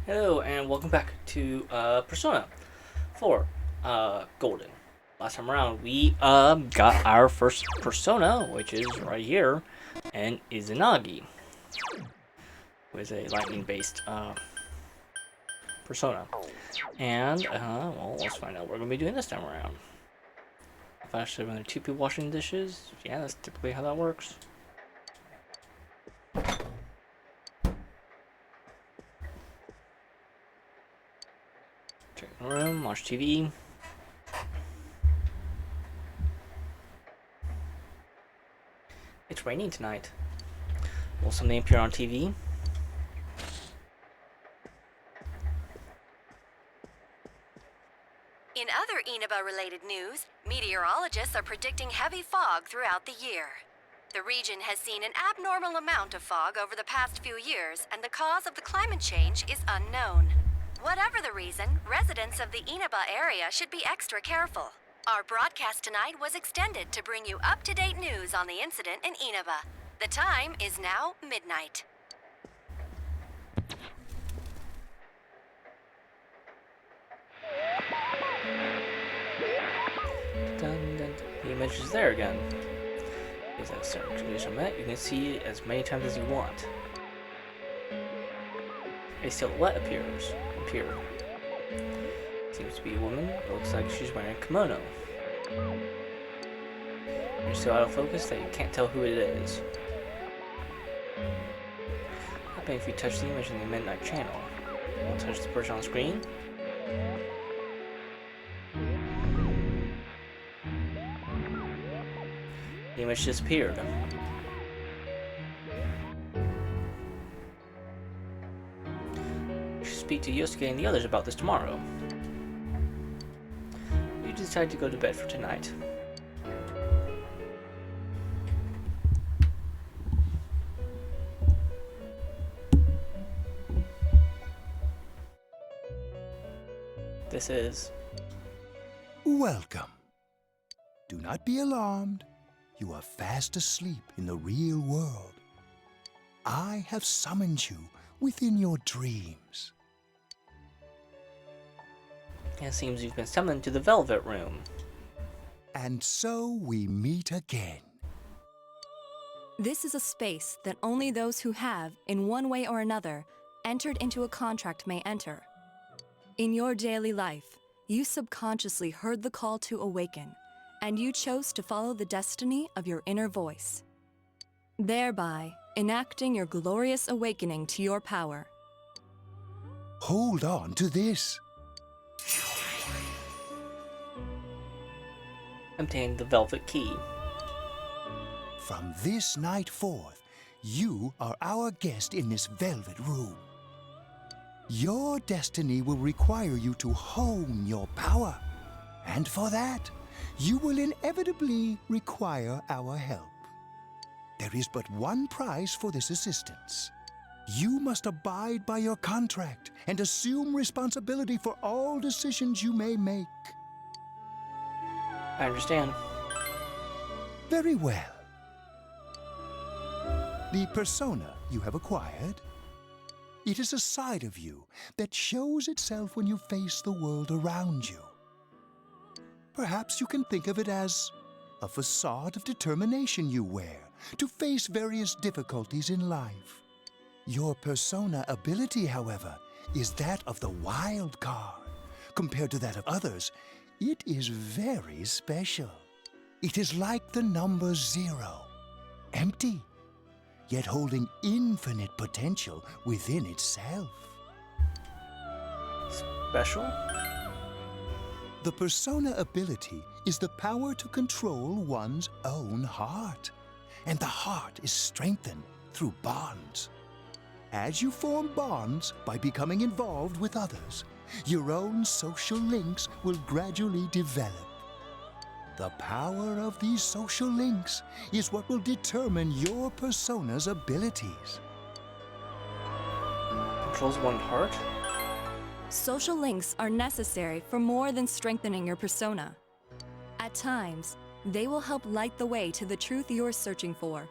Hello and welcome back to Persona 4 Golden. Last time around we got our first Persona, which is right here, and Izanagi, who is a lightning based Persona. And well, let's find out what we're gonna be doing this time around. Especially when there are two people washing dishes, yeah, that's typically how that works. Check the room, watch TV. It's raining tonight. Will something appear on TV? In other Inaba-related news, meteorologists are predicting heavy fog throughout the year. The region has seen an abnormal amount of fog over the past few years, and the cause of the climate change is unknown. Whatever the reason, residents of the Inaba area should be extra careful. Our broadcast tonight was extended to bring you up-to-date news on the incident in Inaba. The time is now midnight. Dun, dun. The image is there again. Is that certain condition met? You can see it as many times as you want. A silhouette appears. Seems to be a woman. It looks like she's wearing a kimono. You're so out of focus that you can't tell who it is. What happens if you touch the image in the midnight channel? You won't touch the person on screen? The image disappeared. You should speak to Yosuke and the others about this tomorrow. You decide to go to bed for tonight. This is... Welcome. Do not be alarmed. You are fast asleep in the real world. I have summoned you within your dreams. It seems you've been summoned to the Velvet Room. And so we meet again. This is a space that only those who have, in one way or another, entered into a contract may enter. In your daily life, you subconsciously heard the call to awaken, and you chose to follow the destiny of your inner voice, thereby enacting your glorious awakening to your power. Hold on to this. Obtain the Velvet Key. From this night forth, you are our guest in this velvet room. Your destiny will require you to hone your power, and for that, you will inevitably require our help. There is but one price for this assistance. You must abide by your contract and assume responsibility for all decisions you may make. I understand. Very well. The persona you have acquired, it is a side of you that shows itself when you face the world around you. Perhaps you can think of it as a facade of determination you wear to face various difficulties in life. Your persona ability, however, is that of the wild card. Compared to that of others, it is very special. It is like the number 0, empty, yet holding infinite potential within itself. Special? The persona ability is the power to control one's own heart, and the heart is strengthened through bonds. As you form bonds by becoming involved with others, your own social links will gradually develop. The power of these social links is what will determine your persona's abilities. Controls one heart? Social links are necessary for more than strengthening your persona. At times, they will help light the way to the truth you're searching for.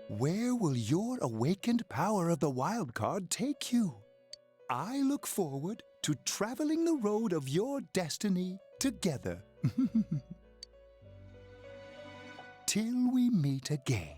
Where will your awakened power of the wild card take you? I look forward to traveling the road of your destiny together. Till we meet again.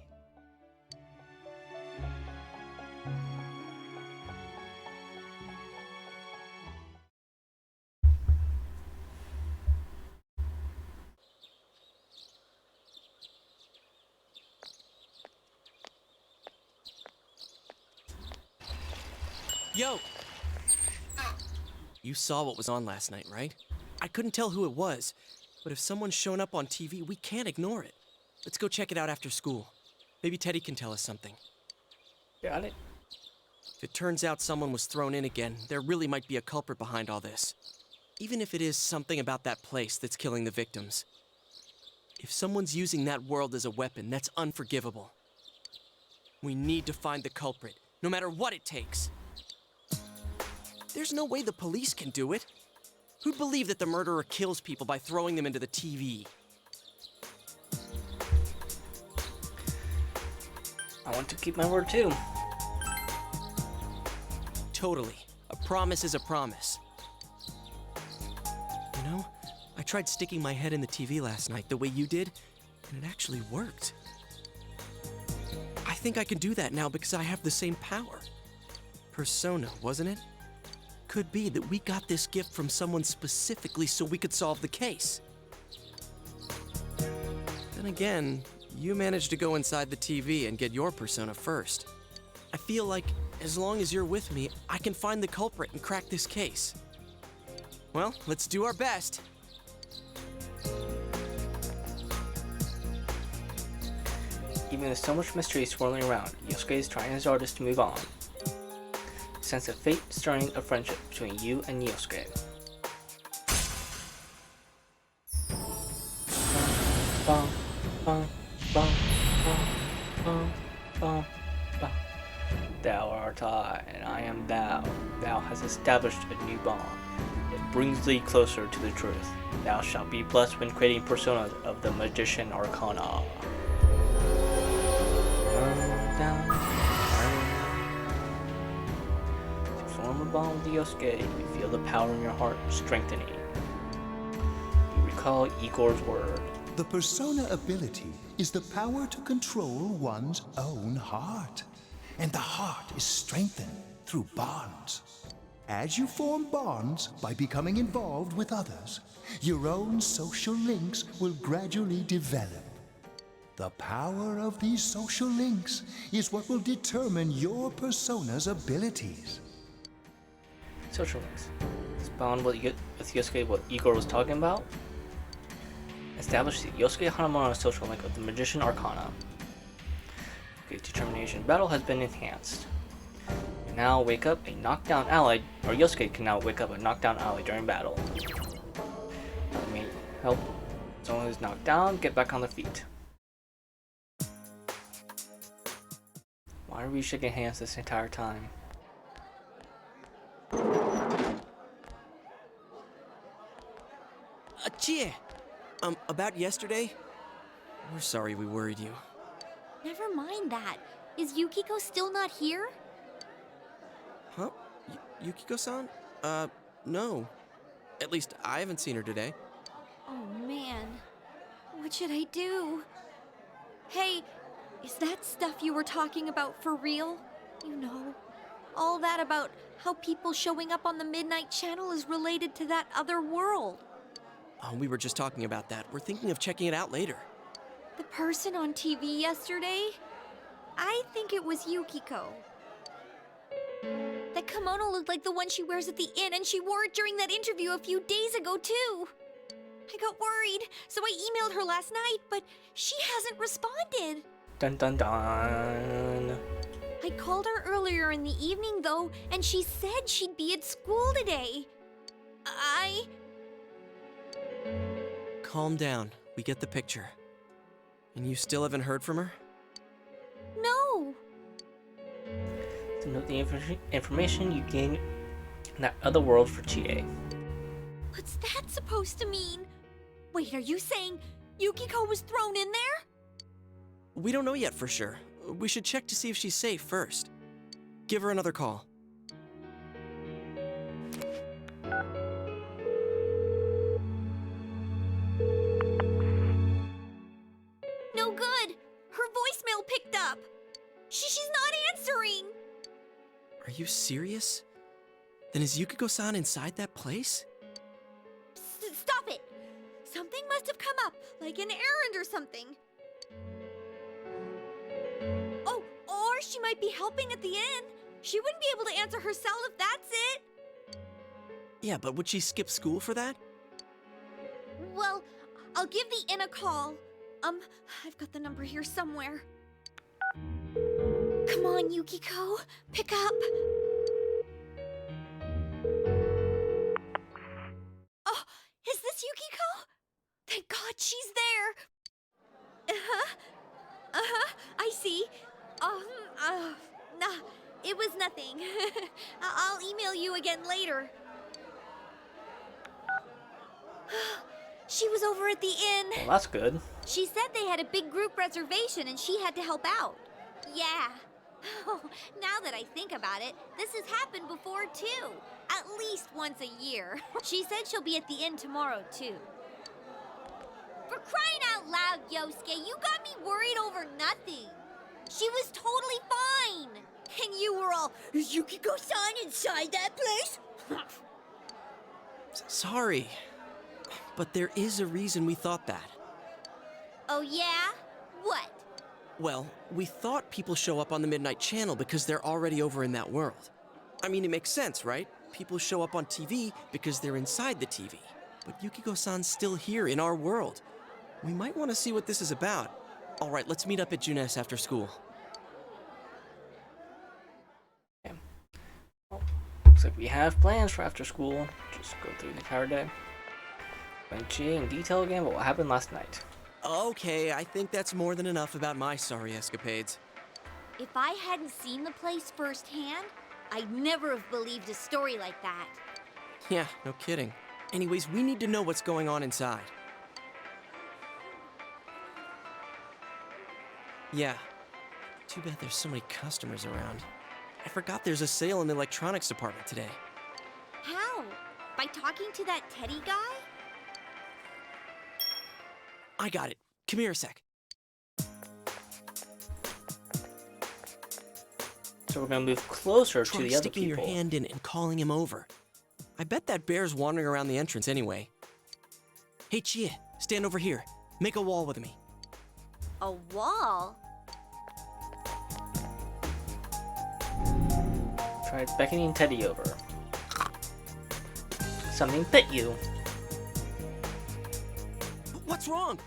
Yo! You saw what was on last night, right? I couldn't tell who it was, but if someone's shown up on TV, we can't ignore it. Let's go check it out after school. Maybe Teddy can tell us something. Got it. If it turns out someone was thrown in again, there really might be a culprit behind all this. Even if it is something about that place that's killing the victims. If someone's using that world as a weapon, that's unforgivable. We need to find the culprit, no matter what it takes. There's no way the police can do it. Who'd believe that the murderer kills people by throwing them into the TV? I want to keep my word too. Totally. A promise is a promise. You know, I tried sticking my head in the TV last night the way you did, and it actually worked. I think I can do that now because I have the same power. Persona, wasn't it? Could be that we got this gift from someone specifically so we could solve the case. Then again, you managed to go inside the TV and get your persona first. I feel like as long as you're with me, I can find the culprit and crack this case. Well, let's do our best. Even with so much mystery swirling around, Yosuke is trying his hardest to move on. Sense of fate stirring a friendship between you and Yosuke. Bum, bum, bum, bum, bum, bum, bum. Thou art I, and I am thou. Thou hast established a new bond. It brings thee closer to the truth. Thou shalt be blessed when creating personas of the Magician Arcana. Form a bond with Yosuke, you feel the power in your heart strengthening. You recall Igor's word. The persona ability is the power to control one's own heart. And the heart is strengthened through bonds. As you form bonds by becoming involved with others, your own social links will gradually develop. The power of these social links is what will determine your persona's abilities. Social links. This bond with Yosuke, what Igor was talking about. Establish the Yosuke Hanamura social link of the Magician Arcana. Okay, determination battle has been enhanced. You now wake up a knockdown ally, or Yosuke can now wake up a knockdown ally during battle. Let me help someone who's knocked down get back on their feet. Why are we shaking hands this entire time? Chie! About yesterday? We're sorry we worried you. Never mind that. Is Yukiko still not here? Huh? Yukiko-san? No. At least I haven't seen her today. Oh man. What should I do? Hey, is that stuff you were talking about for real? You know, all that about how people showing up on the Midnight Channel is related to that other world. Oh, we were just talking about that. We're thinking of checking it out later. The person on TV yesterday? I think it was Yukiko. That kimono looked like the one she wears at the inn, and she wore it during that interview a few days ago, too. I got worried, so I emailed her last night, but she hasn't responded. Dun dun dun. I called her earlier in the evening, though, and she said she'd be at school today. Calm down. We get the picture. And you still haven't heard from her? No. To note the information you gain in that other world for Chie. What's that supposed to mean? Wait, are you saying Yukiko was thrown in there? We don't know yet for sure. we should check to see if she's safe first. Give her another call. No good. Her voicemail picked up. She's not answering. Are you serious? Then is Yukiko-san inside that place? Stop it. Something must have come up, like an errand or something. Oh, or she might be helping at the inn. She wouldn't be able to answer her cell if that's it. Yeah, but would she skip school for that? Well, I'll give the inn a call. I've got the number here somewhere. Come on, Yukiko. Pick up. Oh, is this Yukiko? Thank God she's there. I see. Nah, it was nothing. I'll email you again later. She was over at the inn. Well, that's good. She said they had a big group reservation and she had to help out. Yeah. Now that I think about it, this has happened before too. At least once a year. She said she'll be at the inn tomorrow too. For crying out loud, Yosuke, you got me worried over nothing. She was totally fine. And you were all, is Yukiko-san inside that place? Sorry. But there is a reason we thought that. Oh yeah? What? Well, we thought people show up on the Midnight Channel because they're already over in that world. I mean, it makes sense, right? People show up on TV because they're inside the TV. But Yukiko-san's still here in our world. We might want to see what this is about. All right, let's meet up at Junes after school. Okay. Well, looks like we have plans for after school. Just go through the entire day. Went in detail again about what happened last night. Okay, I think that's more than enough about my sorry escapades. If I hadn't seen the place firsthand, I'd never have believed a story like that. Yeah, no kidding. Anyways, we need to know what's going on inside. Yeah. Too bad there's so many customers around. I forgot there's a sale in the electronics department today. How? By talking to that Teddy guy? I got it. Come here a sec. So we're gonna move closer to Try the other sticking people. your hand in and calling him over. I bet that bear's wandering around the entrance anyway. Hey, Chia, stand over here. Make a wall with me. A wall? Try beckoning Teddy over. Something bit you. What's wrong?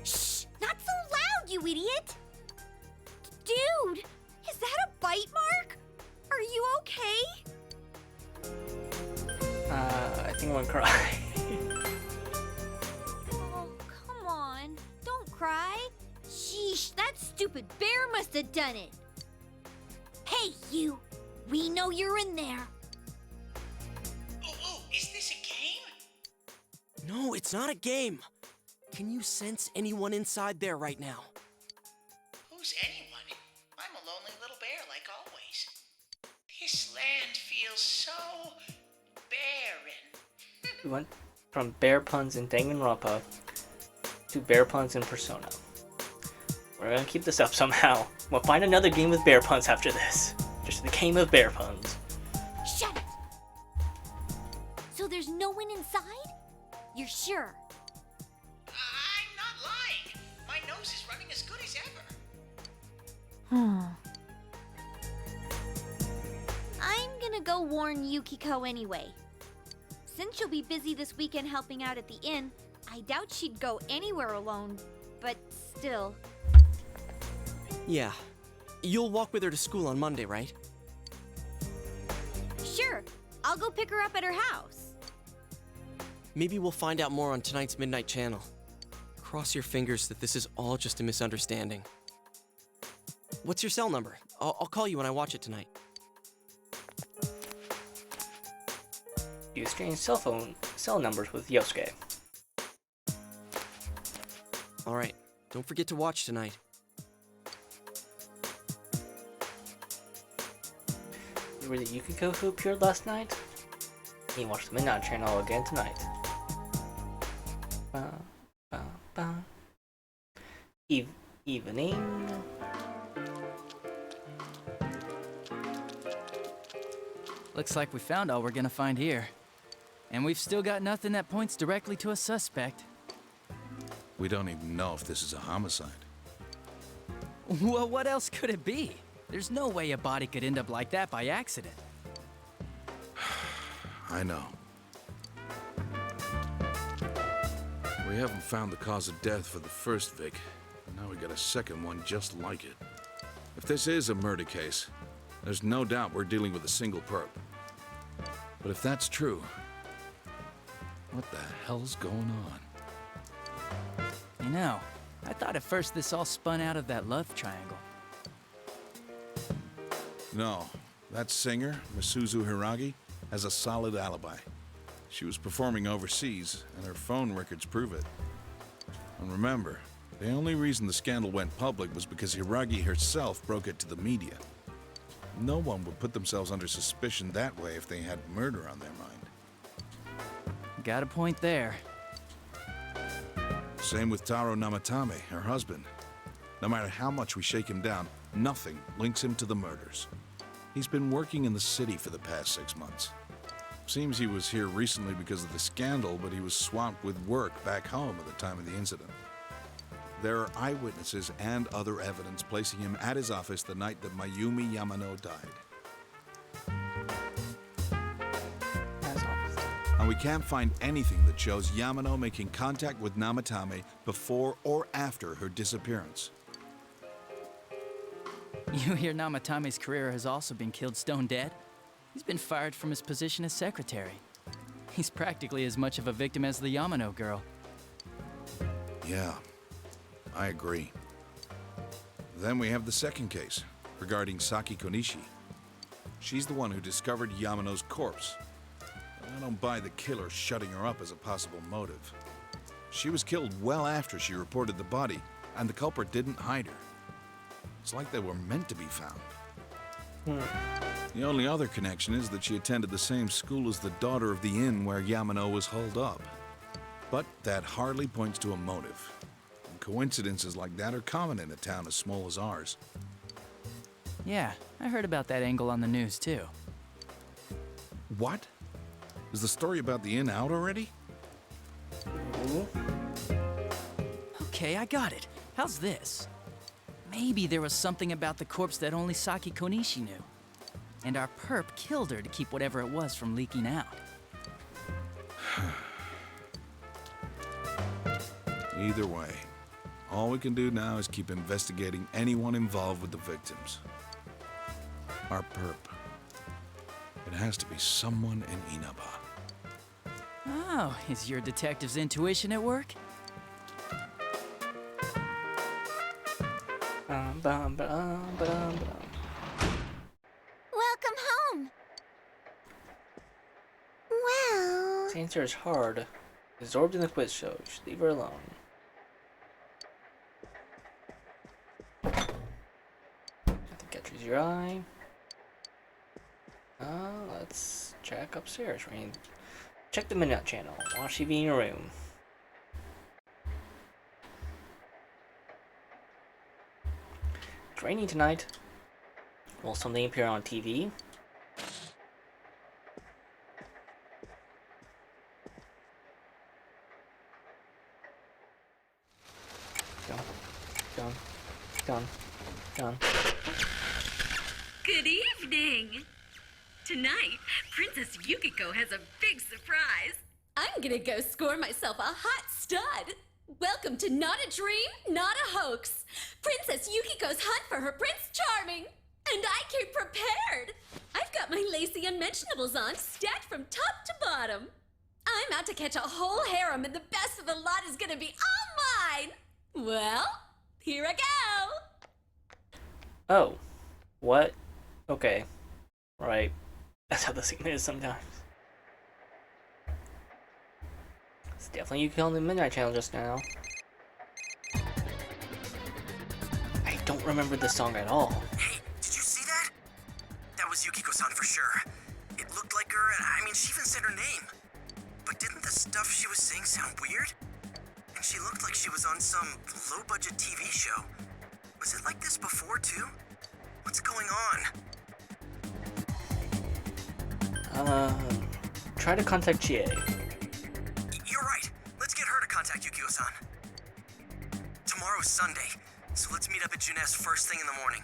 Shh! Not so loud, you idiot! Dude, is that a bite mark? Are you okay? I think I'm gonna cry. Oh, come on. Don't cry. Sheesh, that stupid bear must have done it. Hey, you. We know you're in there. Oh, is this a game? No, it's not a game. Can you sense anyone inside there right now? Who's anyone? I'm a lonely little bear like always. This land feels so barren. We went from bear puns in Danganronpa to bear puns in Persona. We're gonna keep this up somehow. We'll find another game with bear puns after this. Just the game of bear puns. Shut it! So there's no one inside? You're sure? I'm not lying. My nose is running as good as ever. I'm gonna go warn Yukiko anyway. Since she'll be busy this weekend helping out at the inn, I doubt she'd go anywhere alone, but still. Yeah. You'll walk with her to school on Monday, right? Sure, I'll go pick her up at her house. Maybe we'll find out more on tonight's Midnight Channel. Cross your fingers that this is all just a misunderstanding. What's your cell number? I'll call you when I watch it tonight. You exchange cell numbers with Yosuke. All right. Don't forget to watch tonight. were the Yukiko who appeared last night? You can watch the Midnight Channel again tonight. Ba, ba, ba. Evening. Looks like we found all we're gonna find here. And we've still got nothing that points directly to a suspect. We don't even know if this is a homicide. Well, what else could it be? There's no way a body could end up like that by accident. I know. We haven't found the cause of death for the first Vic, and now we got a second one just like it. If this is a murder case, there's no doubt we're dealing with a single perp. But if that's true, what the hell's going on? You know, I thought at first this all spun out of that love triangle. No, that singer, Misuzu Hiragi, has a solid alibi. She was performing overseas, and her phone records prove it. And remember, the only reason the scandal went public was because Hiragi herself broke it to the media. No one would put themselves under suspicion that way if they had murder on their mind. Got a point there. Same with Taro Namatame, her husband. No matter how much we shake him down, nothing links him to the murders. He's been working in the city for the past 6 months. Seems he was here recently because of the scandal, but he was swamped with work back home at the time of the incident. There are eyewitnesses and other evidence placing him at his office the night that Mayumi Yamano died. And we can't find anything that shows Yamano making contact with Namatame before or after her disappearance. You hear Namatame's career has also been killed stone dead? He's been fired from his position as secretary. He's practically as much of a victim as the Yamano girl. Yeah, I agree. Then we have the second case, regarding Saki Konishi. She's the one who discovered Yamano's corpse. I don't buy the killer shutting her up as a possible motive. She was killed well after she reported the body, and the culprit didn't hide her. It's like they were meant to be found. The only other connection is that she attended the same school as the daughter of the inn where Yamano was holed up. But that hardly points to a motive. And coincidences like that are common in a town as small as ours. Yeah, I heard about that angle on the news too. What? Is the story about the inn out already? Okay, I got it. How's this? Maybe there was something about the corpse that only Saki Konishi knew. And our perp killed her to keep whatever it was from leaking out. Either way, all we can do now is keep investigating anyone involved with the victims. Our perp. It has to be someone in Inaba. Oh, is your detective's intuition at work? Welcome home. Well, This answer is hard. Absorbed in the quiz show. You should leave her alone. Nothing catches your eye. Let's check upstairs. Rain. Check the Midnight Channel. Watch TV in your room. It's raining tonight. Will something appear on TV? Gone. Good evening! Tonight, Princess Yukiko has a big surprise. I'm gonna go score myself a hot stud. Welcome to Not a Dream, Not a Hoax. Princess Yukiko's hunt for her Prince Charming. And I came prepared. I've got my lacy unmentionables on, stacked from top to bottom. I'm out to catch a whole harem, and the best of the lot is gonna be all mine. Well, here I go. Oh. What? Okay. Right. That's how the scene is sometimes. It's definitely you on the Midnight Channel just now. I don't remember this song at all. Hey, did you see that? That was Yukiko-san for sure. It looked like her, and I mean, she even said her name. But didn't the stuff she was saying sound weird? And she looked like she was on some low-budget TV show. Was it like this before, too? What's going on? Try to contact GA. You're right. Let's get her to contact Yukiko-san. Tomorrow's Sunday, so let's meet up at Junes first thing in the morning.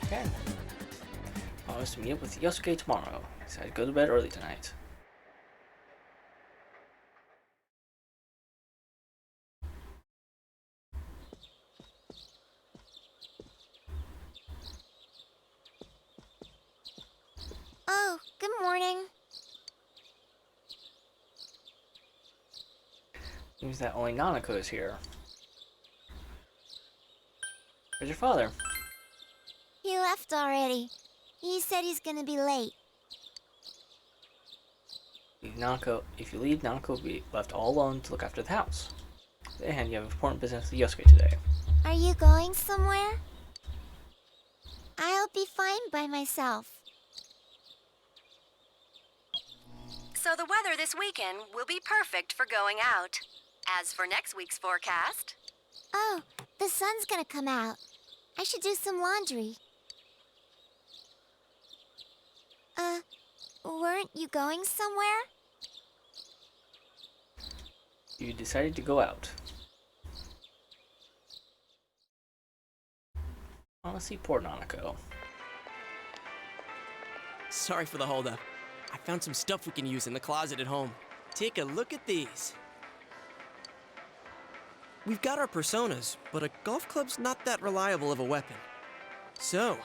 Okay. I was to meet up with Yosuke tomorrow. So I'd go to bed early tonight. Oh, good morning. Seems that only Nanako is here. Where's your father? He left already. He said he's gonna be late. If you leave, Nanako will be left all alone to look after the house. And you have important business with Yosuke today. Are you going somewhere? I'll be fine by myself. So the weather this weekend will be perfect for going out. As for next week's forecast... Oh, the sun's gonna come out. I should do some laundry. Weren't you going somewhere? You decided to go out. Honestly, poor Nanako. Sorry for the holdup. I found some stuff we can use in the closet at home. Take a look at these. We've got our personas, but a golf club's not that reliable of a weapon. So,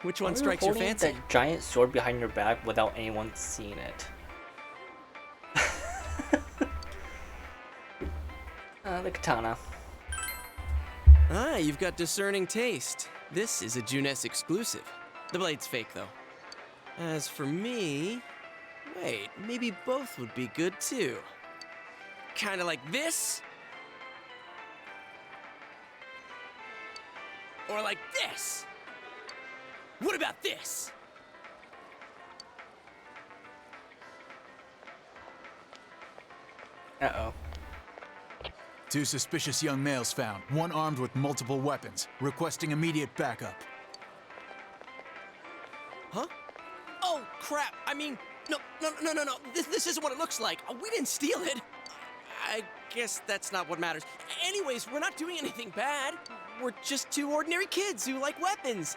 which one strikes your fancy? That giant sword behind your back without anyone seeing it. The katana. Ah, you've got discerning taste. This is a Junes exclusive. The blade's fake, though. As for me... Wait, maybe both would be good, too. Kinda like this? Or like this? What about this? Uh-oh. 2 suspicious young males found, one armed with multiple weapons, requesting immediate backup. Huh? Oh, crap! I mean, no. This isn't what it looks like. We didn't steal it. I guess that's not what matters. Anyways, we're not doing anything bad. We're just 2 ordinary kids who like weapons.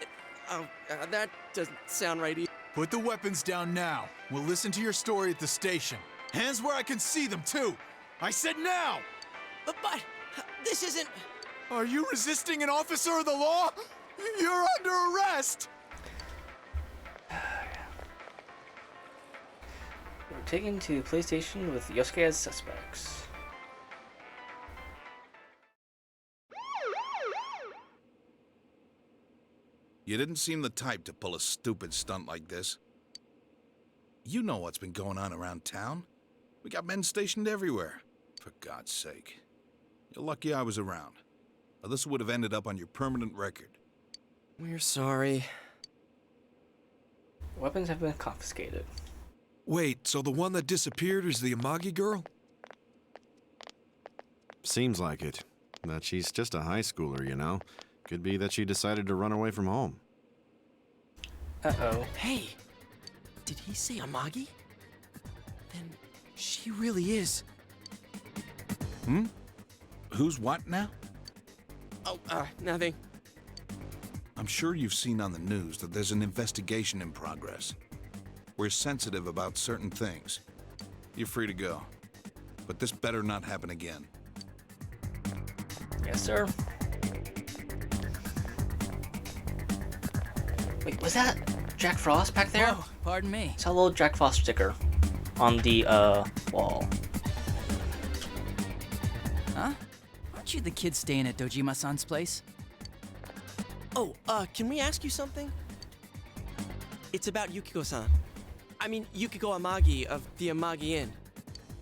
Oh, that doesn't sound right either. Put the weapons down now. We'll listen to your story at the station. Hands where I can see them, too! I said now! But this isn't... Are you resisting an officer of the law? You're under arrest! We're taken to the police station with Yosuke as suspects. You didn't seem the type to pull a stupid stunt like this. You know what's been going on around town. We got men stationed everywhere. For God's sake. You're lucky I was around. Or this would have ended up on your permanent record. We're sorry. Weapons have been confiscated. Wait, so the one that disappeared is the Amagi girl? Seems like it. That she's just a high schooler, you know. Could be that she decided to run away from home. Uh-oh. Hey! Did he say Amagi? Then she really is. Hmm? Who's what now? Oh, nothing. I'm sure you've seen on the news that there's an investigation in progress. We're sensitive about certain things. You're free to go. But this better not happen again. Yes, sir. Wait, was that Jack Frost back there? Oh, pardon me. I saw a little Jack Frost sticker on the, wall. Huh? Aren't you the kid staying at Dojima-san's place? Oh, can we ask you something? It's about Yukiko-san. I mean, Yukiko Amagi of the Amagi Inn.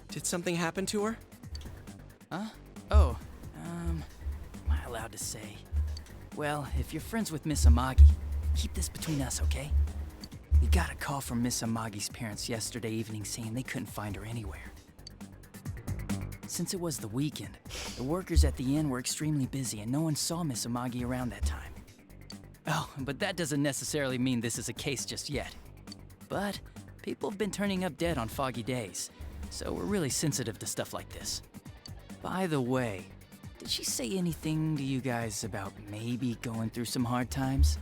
Did something happen to her? Huh? Oh, am I allowed to say? Well, if you're friends with Miss Amagi, keep this between us, okay? We got a call from Miss Amagi's parents yesterday evening saying they couldn't find her anywhere. Since it was the weekend, the workers at the inn were extremely busy and no one saw Miss Amagi around that time. Oh, but that doesn't necessarily mean this is a case just yet. But people have been turning up dead on foggy days, so we're really sensitive to stuff like this. By the way, did she say anything to you guys about maybe going through some hard times?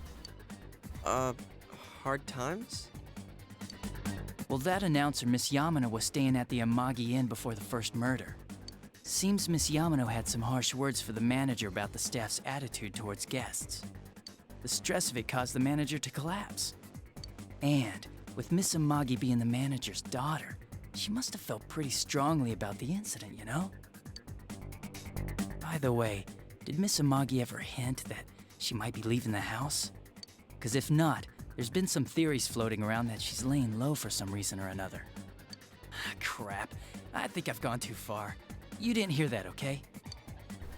Hard times? Well, that announcer, Miss Yamano, was staying at the Amagi Inn before the first murder. Seems Miss Yamano had some harsh words for the manager about the staff's attitude towards guests. The stress of it caused the manager to collapse. And with Miss Amagi being the manager's daughter, she must have felt pretty strongly about the incident, you know? By the way, did Miss Amagi ever hint that she might be leaving the house? 'Cause if not, there's been some theories floating around that she's laying low for some reason or another. Crap, I think I've gone too far. You didn't hear that, okay?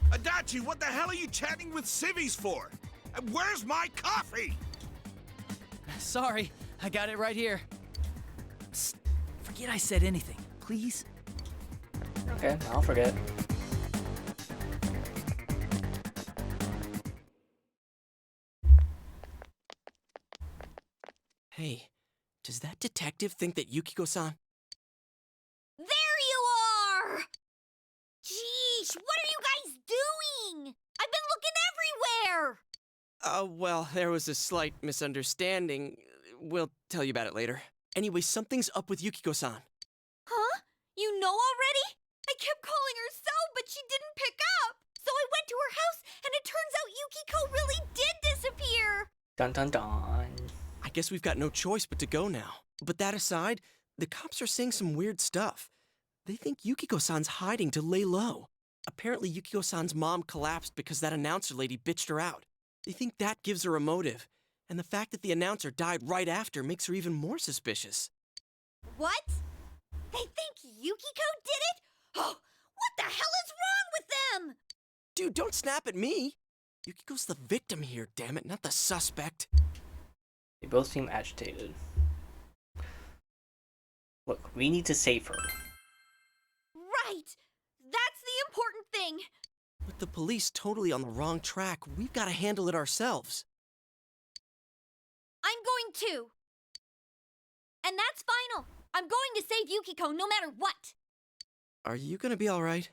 Adachi, what the hell are you chatting with civvies for? And where's my coffee? Sorry, I got it right here. Psst, forget I said anything, please? Okay, I'll forget. Hey, does that detective think that Yukiko-san... There you are! Jeez, what are you guys doing? I've been looking everywhere! Well, there was a slight misunderstanding. We'll tell you about it later. Anyway, something's up with Yukiko-san. Huh? You know already? I kept calling her cell, but she didn't pick up. So I went to her house, and it turns out Yukiko really did disappear. Dun dun dun. I guess we've got no choice but to go now. But that aside, the cops are saying some weird stuff. They think Yukiko-san's hiding to lay low. Apparently, Yukiko-san's mom collapsed because that announcer lady bitched her out. They think that gives her a motive. And the fact that the announcer died right after makes her even more suspicious. What? They think Yukiko did it? Oh, what the hell is wrong with them? Dude, don't snap at me. Yukiko's the victim here, damn it, not the suspect. They both seem agitated. Look, we need to save her. Right! That's the important thing! With the police totally on the wrong track, we've got to handle it ourselves. I'm going too. And that's final. I'm going to save Yukiko no matter what. Are you gonna be alright?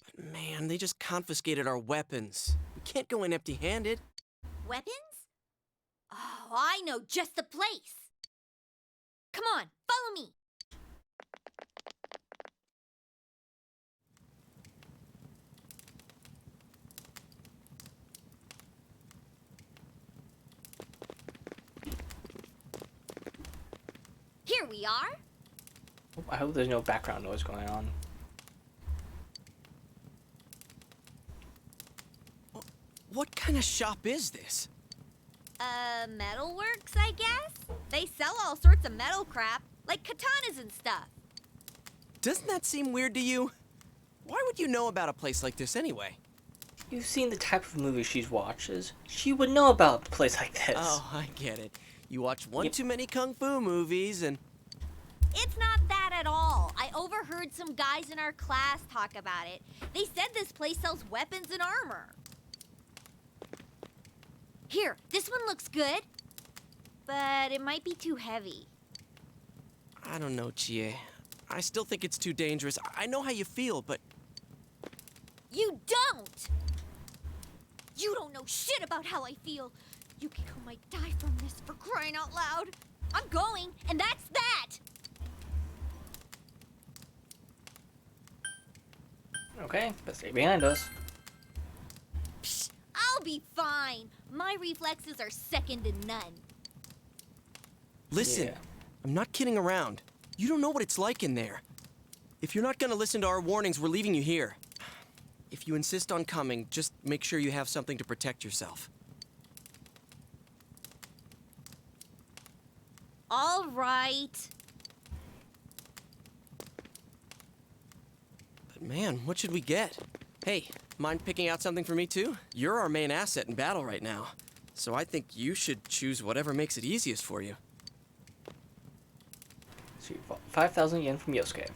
But man, they just confiscated our weapons. We can't go in empty-handed. Weapons? Oh, I know just the place. Come on, follow me. Here we are. I hope there's no background noise going on. What kind of shop is this? Metalworks, I guess? They sell all sorts of metal crap, like katanas and stuff. Doesn't that seem weird to you? Why would you know about a place like this anyway? You've seen the type of movies she watches. She would know about a place like this. Oh, I get it. You watch one too many kung fu movies and... It's not that at all. I overheard some guys in our class talk about it. They said this place sells weapons and armor. Here, this one looks good, but it might be too heavy. I don't know, Chie. I still think it's too dangerous. I know how you feel, but... You don't! You don't know shit about how I feel. Yukiko might die from this, for crying out loud. I'm going, and that's that! Okay, but stay behind us. Psh, I'll be fine. My reflexes are second to none. Listen, Yeah. I'm not kidding around. You don't know what it's like in there. If you're not gonna listen to our warnings, we're leaving you here. If you insist on coming, just make sure you have something to protect yourself. All right. But man, what should we get? Hey, mind picking out something for me too? You're our main asset in battle right now. So I think you should choose whatever makes it easiest for you. So 5,000 yen from Yosuke.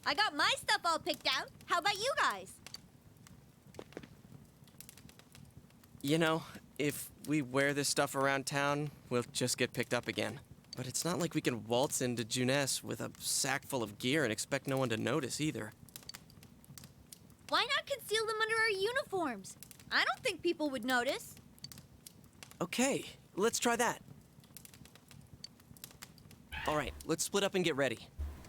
I got my stuff all picked out. How about you guys? You know, if we wear this stuff around town, we'll just get picked up again. But it's not like we can waltz into Junes with a sack full of gear and expect no one to notice either. Why not conceal them under our uniforms? I don't think people would notice. Okay, let's try that. All right, let's split up and get ready.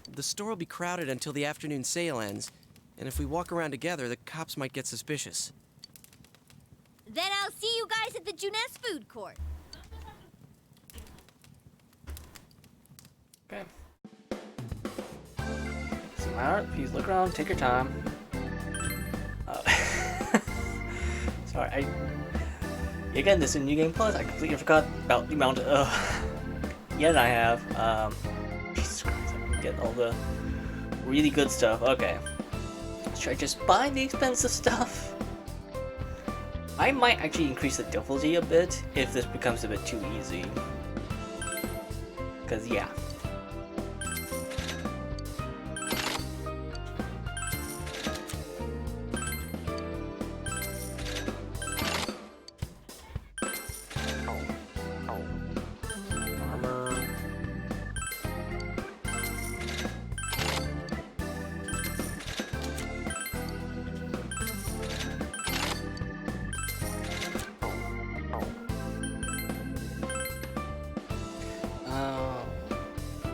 The store will be crowded until the afternoon sale ends, and if we walk around together, the cops might get suspicious. Then I'll see you guys at the Junes food court. Okay. Smart, please look around, take your time. Sorry, again, this is New Game Plus. I completely forgot about the amount of yen I have. Jesus Christ, I can get all the really good stuff. Okay. Should I just buy the expensive stuff? I might actually increase the difficulty a bit if this becomes a bit too easy. Because, yeah.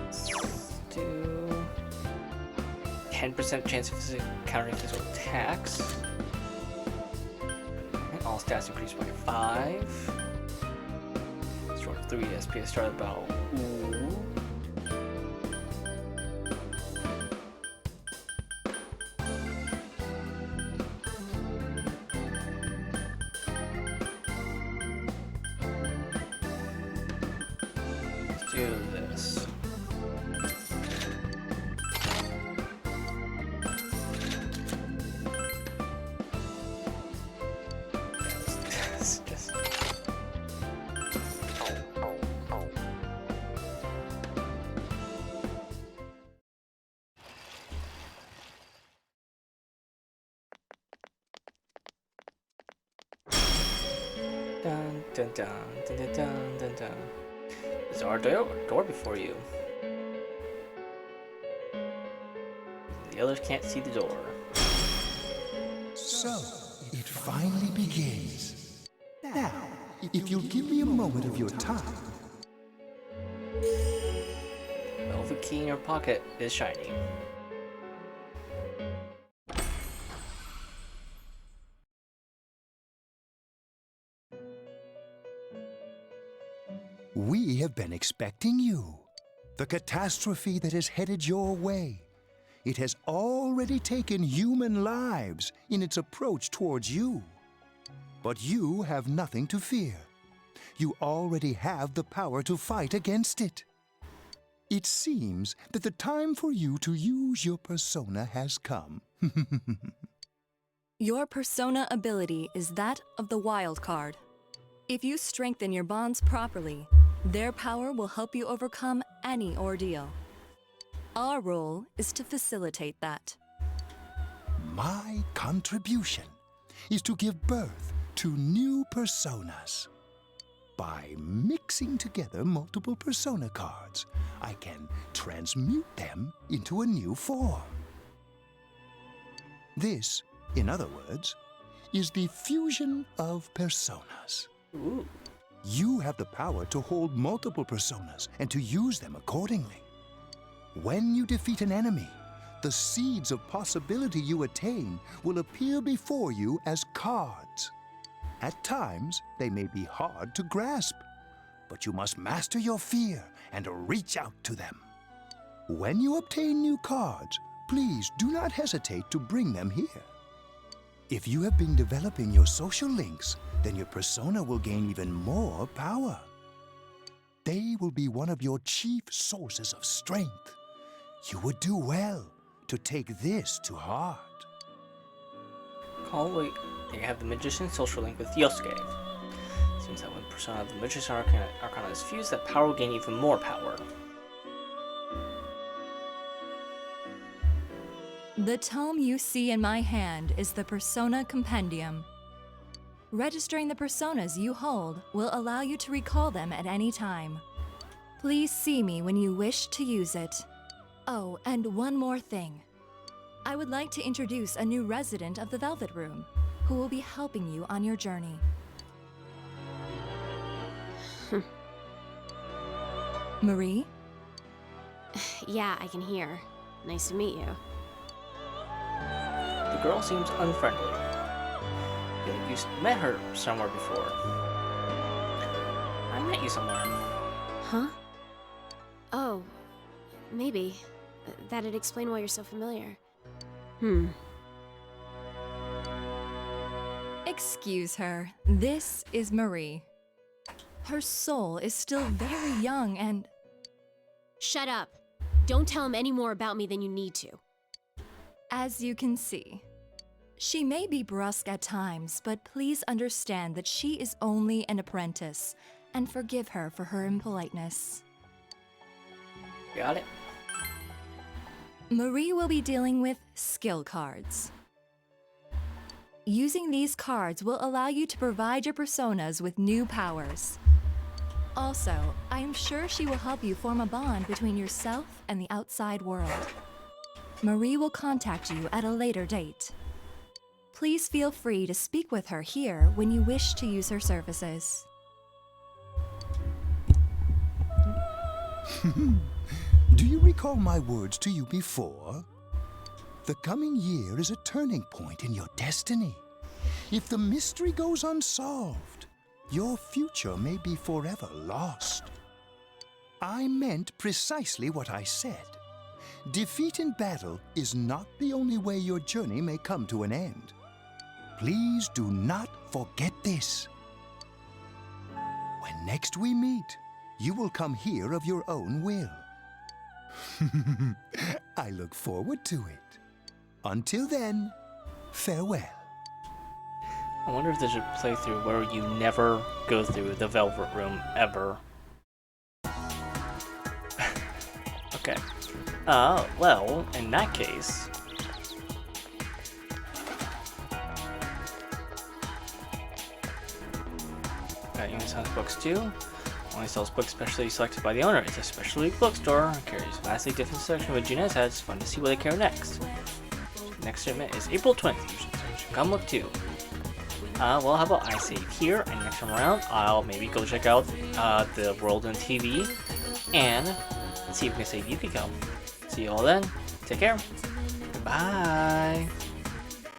Let's do 10% chance of countering physical attacks. And all stats increased by 5. Sort of 3 SPS start battle. Ooh. Let's do this. Let's just... Dun dun dun dun dun dun dun dun. There's our door before you. The others can't see the door. So, it finally begins. Now, if you'll give me a moment of your time. Velvet key in your pocket is shiny. We have been expecting you. The catastrophe that is headed your way. It has already taken human lives in its approach towards you. But you have nothing to fear. You already have the power to fight against it. It seems that the time for you to use your persona has come. Your persona ability is that of the wild card. If you strengthen your bonds properly, their power will help you overcome any ordeal. Our role is to facilitate that. My contribution is to give birth to new personas. By mixing together multiple persona cards, I can transmute them into a new form. This, in other words, is the fusion of personas. Ooh. You have the power to hold multiple personas and to use them accordingly. When you defeat an enemy, the seeds of possibility you attain will appear before you as cards. At times, they may be hard to grasp, but you must master your fear and reach out to them. When you obtain new cards, please do not hesitate to bring them here. If you have been developing your social links, then your persona will gain even more power. They will be one of your chief sources of strength. You would do well to take this to heart. Call They have the Magician's social link with Yosuke. Seems that when Persona of the Magician Arcana is fused, that power will gain even more power. The tome you see in my hand is the Persona Compendium. Registering the personas you hold will allow you to recall them at any time. Please see me when you wish to use it. Oh, and one more thing. I would like to introduce a new resident of the Velvet Room, who will be helping you on your journey. Marie? Yeah, I can hear. Nice to meet you. The girl seems unfriendly. I feel like you met her somewhere before. I met you somewhere. Huh? Oh, maybe. That'd explain why you're so familiar. Excuse her. This is Marie. Her soul is still very young and... Shut up. Don't tell him any more about me than you need to. As you can see, she may be brusque at times, but please understand that she is only an apprentice, and forgive her for her impoliteness. Got it. Marie will be dealing with skill cards. Using these cards will allow you to provide your personas with new powers. Also, I am sure she will help you form a bond between yourself and the outside world. Marie will contact you at a later date. Please feel free to speak with her here when you wish to use her services. Do you recall my words to you before? The coming year is a turning point in your destiny. If the mystery goes unsolved, your future may be forever lost. I meant precisely what I said. Defeat in battle is not the only way your journey may come to an end. Please do not forget this. When next we meet, you will come here of your own will. I look forward to it. Until then, farewell. I wonder if there's a playthrough where you never go through the Velvet Room ever. Okay. Well, in that case... Got Unisense Books too. Only sells books specially selected by the owner. It's a specialty bookstore. Carries a vastly different selection with Junez has. It's fun to see what they carry next. Next shipment is April 20th. You should come look too. Well, how about I save here, and next time around, I'll maybe go check out the World on TV, and see if we can save Yukiko. See you all then. Take care. Goodbye.